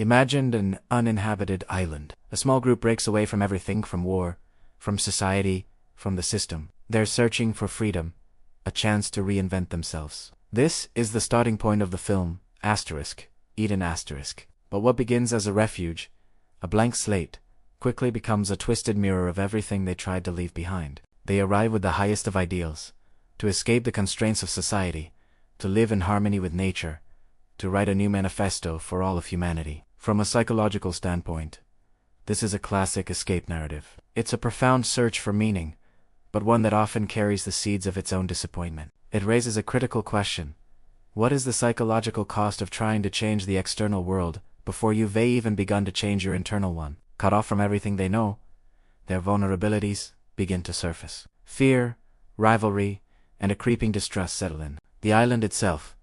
Imagine an uninhabited island. A small group breaks away from everything, from war, from society, from the system. They're searching for freedom, a chance to reinvent themselves. This is the starting point of the film, Eden *. But what begins as a refuge, a blank slate, quickly becomes a twisted mirror of everything they tried to leave behind. They arrive with the highest of ideals, to escape the constraints of society, to live in harmony with nature, to write a new manifesto for all of humanity. From a psychological standpoint, this is a classic escape narrative. It's a profound search for meaning, but one that often carries the seeds of its own disappointment. It raises a critical question. What is the psychological cost of trying to change the external world before you've even begun to change your internal one? Cut off from everything they know, their vulnerabilities begin to surface. Fear, rivalry, and a creeping distrust settle in. The island itself,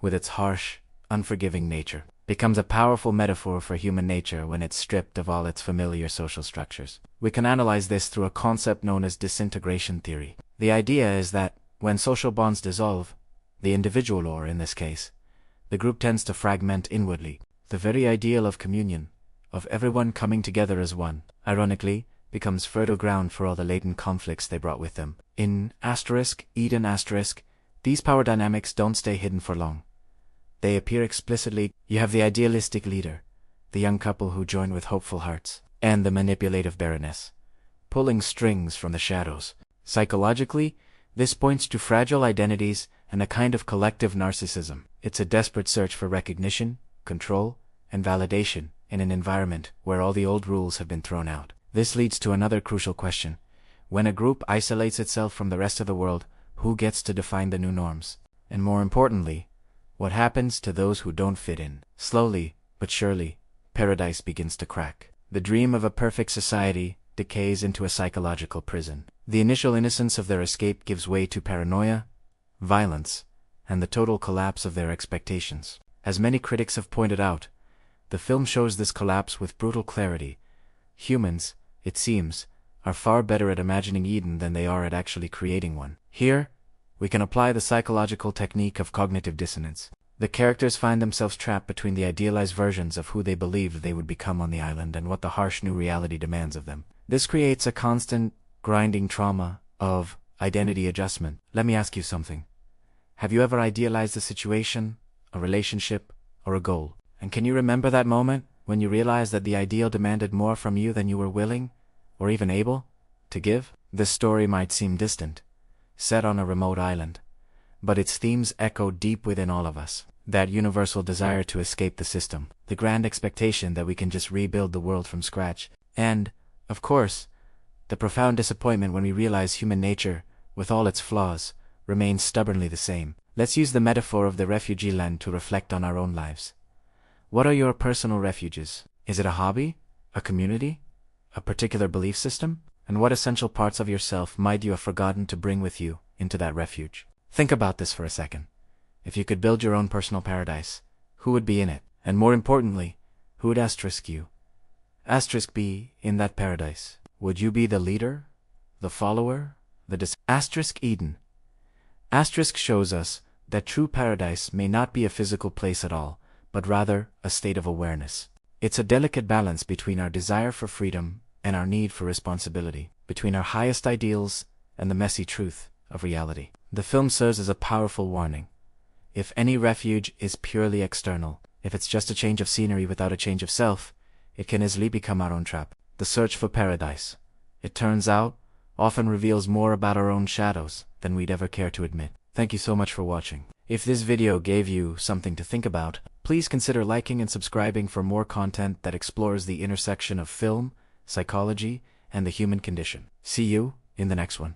with its harsh, unforgiving nature, becomes a powerful metaphor for human nature when it's stripped of all its familiar social structures. We can analyze this through a concept known as disintegration theory. The idea is that when social bonds dissolve, the individual, or in this case, the group, tends to fragment inwardly. The very ideal of communion, of everyone coming together as one, ironically, becomes fertile ground for all the latent conflicts they brought with them. In Eden *, these power dynamics don't stay hidden for long. They appear explicitly. You have the idealistic leader, the young couple who join with hopeful hearts, and the manipulative baroness, pulling strings from the shadows. Psychologically, this points to fragile identities and a kind of collective narcissism. It's a desperate search for recognition, control, and validation in an environment where all the old rules have been thrown out. This leads to another crucial question. When a group isolates itself from the rest of the world, who gets to define the new norms? And more importantly, what happens to those who don't fit in? Slowly, but surely, paradise begins to crack. The dream of a perfect society decays into a psychological prison. The initial innocence of their escape gives way to paranoia, violence, and the total collapse of their expectations. As many critics have pointed out, the film shows this collapse with brutal clarity. Humans, it seems, are far better at imagining Eden than they are at actually creating one. Here, we can apply the psychological technique of cognitive dissonance. The characters find themselves trapped between the idealized versions of who they believed they would become on the island and what the harsh new reality demands of them. This creates a constant, grinding trauma of identity adjustment. Let me ask you something. Have you ever idealized a situation, a relationship, or a goal? And can you remember that moment when you realized that the ideal demanded more from you than you were willing, or even able, to give? This story might seem distant, set on a remote island, but its themes echo deep within all of us. That universal desire to escape the system, the grand expectation that we can just rebuild the world from scratch, and, of course, the profound disappointment when we realize human nature, with all its flaws, remains stubbornly the same. Let's use the metaphor of the refugee land to reflect on our own lives. What are your personal refuges? Is it a hobby, a community, a particular belief system? And what essential parts of yourself might you have forgotten to bring with you into that refuge? Think about this for a second. If you could build your own personal paradise, who would be in it? And more importantly, who would you be in that paradise? Would you be the leader, the follower, the Eden shows us that true paradise may not be a physical place at all, but rather a state of awareness. It's a delicate balance between our desire for freedom and our need for responsibility, between our highest ideals and the messy truth of reality. The film serves as a powerful warning. If any refuge is purely external, if it's just a change of scenery without a change of self, it can easily become our own trap. The search for paradise, it turns out, often reveals more about our own shadows than we'd ever care to admit. Thank you so much for watching. If this video gave you something to think about, please consider liking and subscribing for more content that explores the intersection of film, psychology, and the human condition. See you in the next one.